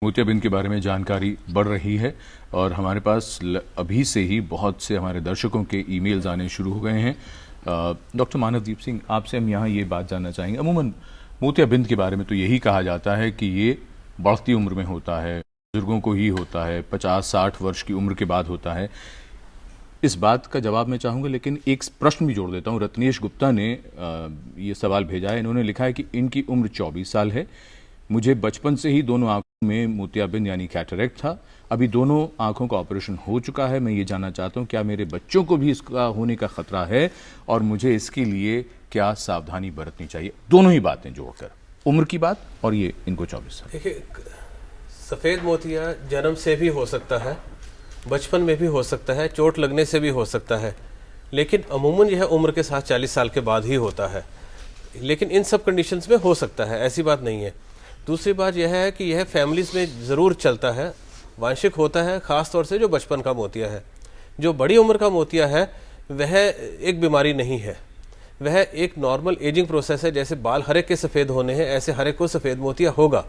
मोतियाबिंद के बारे में जानकारी बढ़ रही है और हमारे पास अभी से ही बहुत से हमारे दर्शकों के ईमेल्स आने शुरू हो गए हैं। डॉक्टर मानवदीप सिंह, आपसे हम यहाँ ये बात जानना चाहेंगे। अमूमन मोतियाबिंद के बारे में तो यही कहा जाता है कि ये बढ़ती उम्र में होता है, बुजुर्गों को ही होता है, 50-60 वर्ष की उम्र के बाद होता है। इस बात का जवाब मैं चाहूँगा, लेकिन एक प्रश्न भी जोड़ देता हूँ। रत्नेश गुप्ता ने ये सवाल भेजा है। इन्होंने लिखा है कि इनकी उम्र 24 साल है। मुझे बचपन से ही दोनों आंखों में मोतियाबिंद यानी कैटरेक्ट था। अभी दोनों आंखों का ऑपरेशन हो चुका है। मैं ये जानना चाहता हूँ क्या मेरे बच्चों को भी इसका होने का खतरा है और मुझे इसके लिए क्या सावधानी बरतनी चाहिए। दोनों ही बातें जोड़कर, उम्र की बात और ये इनको 24 साल। देखिए, सफ़ेद मोतिया जन्म से भी हो सकता है, बचपन में भी हो सकता है, चोट लगने से भी हो सकता है, लेकिन अमूमन यह उम्र के साथ 40 साल के बाद ही होता है। लेकिन इन सब कंडीशंस में हो सकता है, ऐसी बात नहीं है। दूसरी बात यह है कि यह फैमिलीज़ में ज़रूर चलता है, वांशिक होता है, ख़ास तौर से जो बचपन का मोतिया है। जो बड़ी उम्र का मोतिया है वह एक बीमारी नहीं है, वह एक नॉर्मल एजिंग प्रोसेस है। जैसे बाल हर एक के सफ़ेद होने हैं, ऐसे हर एक को सफ़ेद मोतिया होगा।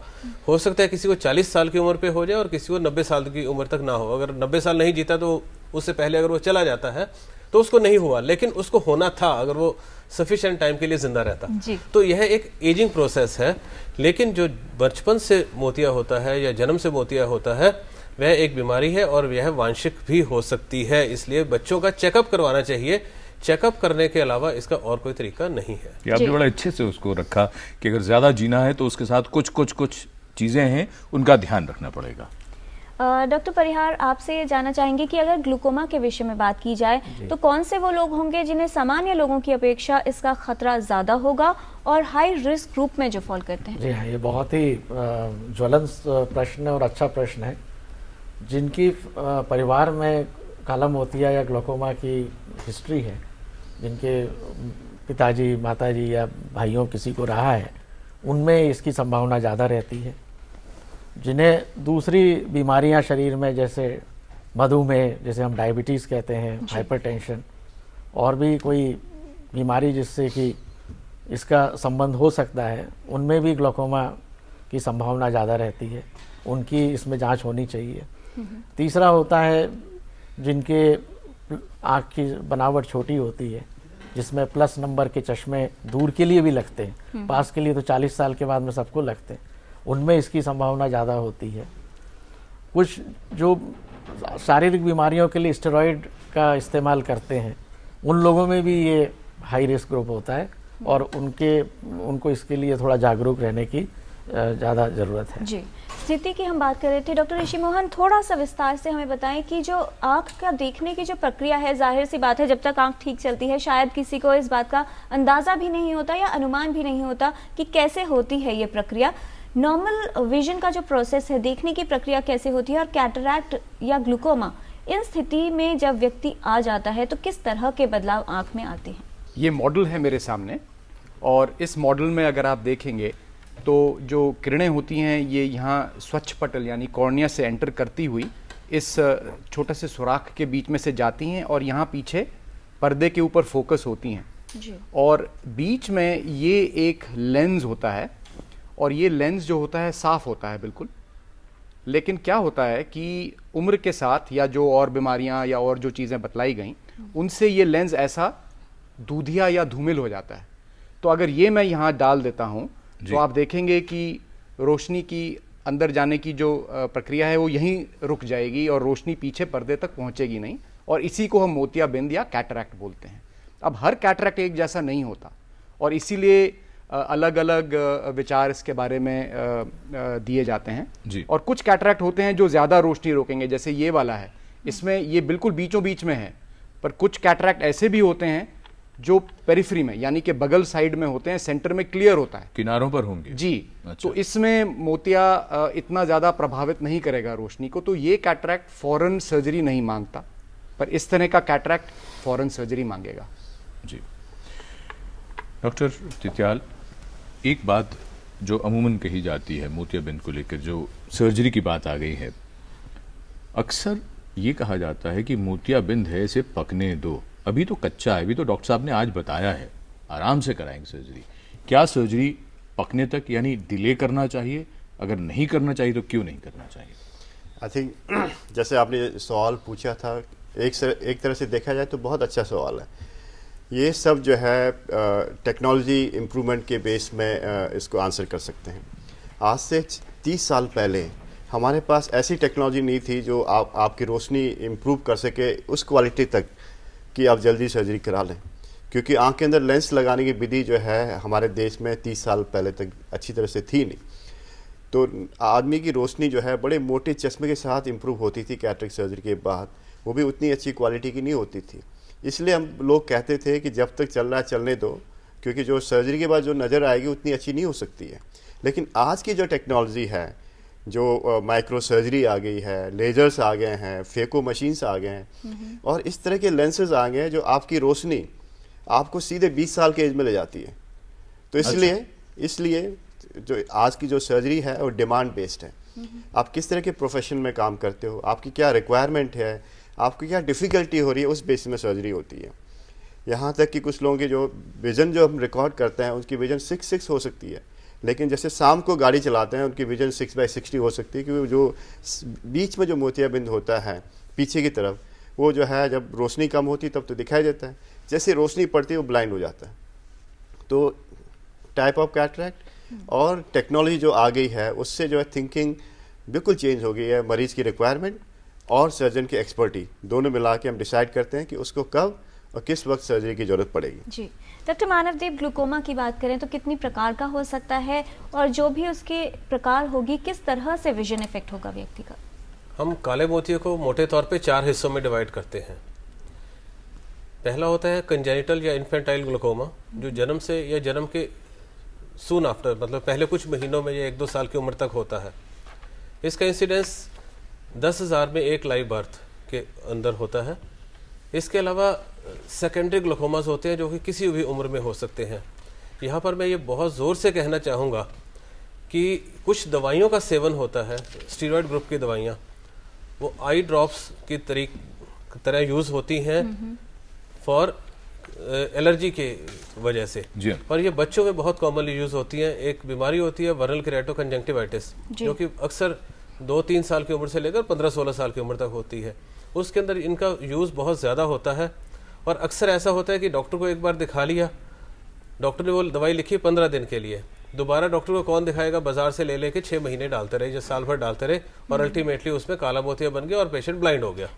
हो सकता है किसी को 40 साल की उम्र पे हो जाए और किसी को 90 साल की उम्र तक ना हो। अगर 90 साल नहीं जीता तो उससे पहले अगर वो चला जाता है तो उसको नहीं हुआ, लेकिन उसको होना था अगर वो सफिशिएंट टाइम के लिए जिंदा रहता। तो यह एक एजिंग प्रोसेस है। लेकिन जो बचपन से मोतिया होता है या जन्म से मोतिया होता है वह एक बीमारी है और यह वांशिक भी हो सकती है। इसलिए बच्चों का चेकअप करवाना चाहिए। चेकअप करने के अलावा इसका और कोई तरीका नहीं है। आपने बड़ा अच्छे से उसको रखा कि अगर ज्यादा जीना है तो उसके साथ कुछ चीजें हैं, उनका ध्यान रखना पड़ेगा। डॉक्टर परिहार, आपसे ये जानना चाहेंगे कि अगर ग्लूकोमा के विषय में बात की जाए तो कौन से वो लोग होंगे जिन्हें सामान्य लोगों की अपेक्षा इसका खतरा ज्यादा होगा और हाई रिस्क ग्रुप में जो फॉल करते हैं? जी हाँ, ये बहुत ही ज्वलंत प्रश्न है और अच्छा प्रश्न है। जिनकी परिवार में काला मोतिया या ग्लूकोमा की हिस्ट्री है, जिनके पिताजी, माताजी या भाइयों किसी को रहा है, उनमें इसकी संभावना ज़्यादा रहती है। जिन्हें दूसरी बीमारियां शरीर में, जैसे मधुमेह, जैसे हम डायबिटीज़ कहते हैं, हाइपरटेंशन, और भी कोई बीमारी जिससे कि इसका संबंध हो सकता है, उनमें भी ग्लूकोमा की संभावना ज़्यादा रहती है। उनकी इसमें जांच होनी चाहिए। तीसरा होता है जिनके आँख की बनावट छोटी होती है, जिसमें प्लस नंबर के चश्मे दूर के लिए भी लगते हैं, पास के लिए तो 40 साल के बाद में सबको लगते हैं, उनमें इसकी संभावना ज़्यादा होती है। कुछ जो शारीरिक बीमारियों के लिए स्टेरॉइड का इस्तेमाल करते हैं, उन लोगों में भी ये हाई रिस्क ग्रुप होता है और उनको इसके लिए थोड़ा जागरूक रहने की ज़्यादा ज़रूरत है। जी, स्थिति की हम बात कर रहे थे। डॉक्टर ऋषि मोहन, थोड़ा सा विस्तार से हमें बताएं कि जो आँख का देखने की जो प्रक्रिया है, जाहिर सी बात है जब तक आँख ठीक चलती है शायद किसी को इस बात का अंदाज़ा भी नहीं होता या अनुमान भी नहीं होता कि कैसे होती है ये प्रक्रिया। नॉर्मल विजन का जो प्रोसेस है, देखने की प्रक्रिया कैसे होती है, और कैटरैक्ट या ग्लूकोमा, इन स्थिति में जब व्यक्ति आ जाता है तो किस तरह के बदलाव आँख में आते हैं? ये मॉडल है मेरे सामने और इस मॉडल में अगर आप देखेंगे तो जो किरणें होती हैं ये यहाँ स्वच्छ पटल यानी कॉर्निया से एंटर करती हुई इस छोटे से सुराख के बीच में से जाती हैं और यहाँ पीछे पर्दे के ऊपर फोकस होती हैं जी। और बीच में ये एक लेंस होता है और ये लेंस जो होता है साफ होता है बिल्कुल। लेकिन क्या होता है कि उम्र के साथ या जो और बीमारियां या और जो चीज़ें बतलाई गई उनसे ये लेंस ऐसा दूधिया या धूमिल हो जाता है। तो अगर ये मैं यहाँ डाल देता हूँ तो आप देखेंगे कि रोशनी की अंदर जाने की जो प्रक्रिया है वो यहीं रुक जाएगी और रोशनी पीछे पर्दे तक पहुँचेगी नहीं, और इसी को हम मोतियाबिंद या कैटरैक्ट बोलते हैं। अब हर कैटरैक्ट एक जैसा नहीं होता और इसीलिए अलग अलग विचार इसके बारे में दिए जाते हैं जी। और कुछ कैटरैक्ट होते हैं जो ज़्यादा रोशनी रोकेंगे, जैसे ये वाला है, इसमें ये बिल्कुल बीचों बीच में है। पर कुछ कैटरैक्ट ऐसे भी होते हैं जो पेरिफेरी में यानी कि बगल साइड में होते हैं, सेंटर में क्लियर होता है, किनारों पर होंगे जी। अच्छा। तो इसमें मोतिया इतना ज़्यादा प्रभावित नहीं करेगा रोशनी को, तो ये कैटरैक्ट फौरन सर्जरी नहीं मांगता, पर इस तरह का कैटरैक्ट फौरन सर्जरी मांगेगा जी। डॉक्टर तित्याल, एक बात जो अमूमन कही जाती है मोतियाबिंद को लेकर, जो सर्जरी की बात आ गई है, अक्सर ये कहा जाता है कि मोतियाबिंद है, इसे पकने दो, अभी तो कच्चा है, अभी तो डॉक्टर साहब ने आज बताया है, आराम से कराएंगे सर्जरी। क्या सर्जरी पकने तक यानी डिले करना चाहिए अगर नहीं करना चाहिए तो क्यों नहीं करना चाहिए? आई थिंक जैसे आपने सवाल पूछा था, एक तरह से देखा जाए तो बहुत अच्छा सवाल है। ये सब जो है टेक्नोलॉजी इम्प्रूवमेंट के बेस में इसको आंसर कर सकते हैं। आज से 30 साल पहले हमारे पास ऐसी टेक्नोलॉजी नहीं थी जो आपकी रोशनी इम्प्रूव कर सके उस क्वालिटी तक कि आप जल्दी सर्जरी करा लें, क्योंकि आँख के अंदर लेंस लगाने की विधि जो है हमारे देश में 30 साल पहले तक अच्छी तरह से थी नहीं। तो आदमी की रोशनी जो है बड़े मोटे चश्मे के साथ इम्प्रूव होती थी कैटरेक्ट सर्जरी के बाद, वो भी उतनी अच्छी क्वालिटी की नहीं होती थी। इसलिए हम लोग कहते थे कि जब तक चल रहा है चलने दो, क्योंकि जो सर्जरी के बाद जो नज़र आएगी उतनी अच्छी नहीं हो सकती है। लेकिन आज की जो टेक्नोलॉजी है, जो माइक्रो सर्जरी आ गई है, लेजर्स आ गए हैं, फेको मशीन्स आ गए हैं, और इस तरह के लेंसेज आ गए हैं जो आपकी रोशनी आपको सीधे 20 साल के एज में ले जाती है। तो इसलिए जो आज की जो सर्जरी है वो डिमांड बेस्ड है। आप किस तरह के प्रोफेशन में काम करते हो, आपकी क्या रिक्वायरमेंट है, आपकी क्या डिफ़िकल्टी हो रही है, उस बेसिस में सर्जरी होती है। यहाँ तक कि कुछ लोगों की जो विज़न जो हम रिकॉर्ड करते हैं उनकी विज़न 6/6 हो सकती है, लेकिन जैसे शाम को गाड़ी चलाते हैं उनकी विज़न 6/60 हो सकती है, क्योंकि जो बीच में जो मोतियाबिंद होता है पीछे की तरफ, वो जो है जब रोशनी कम होती है तब तो दिखाई देता है, जैसे रोशनी पड़ती है वो ब्लाइंड हो जाता है। तो टाइप ऑफ कैटरेक्ट और टेक्नोलॉजी जो आ गई है उससे जो है थिंकिंग बिल्कुल चेंज हो गई है। मरीज़ की रिक्वायरमेंट और सर्जन की एक्सपर्टी दोनों मिला के हम डिसाइड करते हैं कि उसको कब और किस वक्त सर्जरी की ज़रूरत पड़ेगी। जी डॉक्टर मानवदीप, ग्लूकोमा की बात करें तो कितनी प्रकार का हो सकता है, और जो भी उसके प्रकार होगी किस तरह से विजन इफेक्ट होगा व्यक्ति का? हम काले मोतियों को मोटे तौर पे 4 हिस्सों में डिवाइड करते हैं। पहला होता है कंजेनिटल या इन्फेंटाइल ग्लूकोमा, जो जन्म से या जन्म के सून आफ्टर, मतलब पहले कुछ महीनों में या 1-2 साल की उम्र तक होता है। इसका इंसिडेंस 10,000 में एक लाइव बर्थ के अंदर होता है। इसके अलावा सेकेंडरी ग्लूकोमास होते हैं जो कि किसी भी उम्र में हो सकते हैं। यहाँ पर मैं ये बहुत ज़ोर से कहना चाहूँगा कि कुछ दवाइयों का सेवन होता है, स्टीरॉयड ग्रुप की दवाइयाँ, वो आई ड्रॉप्स की तरह यूज़ होती हैं फॉर एलर्जी के वजह से, और ये बच्चों में बहुत कॉमनली यूज़ होती हैं। एक बीमारी होती है वर्नल केराटो कंजंक्टिवाइटिस, जो कि अक्सर 2-3 साल की उम्र से लेकर 15-16 साल की उम्र तक होती है। उसके अंदर इनका यूज़ बहुत ज़्यादा होता है, और अक्सर ऐसा होता है कि डॉक्टर को एक बार दिखा लिया, डॉक्टर ने वो दवाई लिखी 15 दिन के लिए, दोबारा डॉक्टर को कौन दिखाएगा, बाजार से ले लेके 6 महीने डालते रहे या साल भर डालते रहे, और अल्टीमेटली उसमें काला मोतिया बन गया और पेशेंट ब्लाइंड हो गया।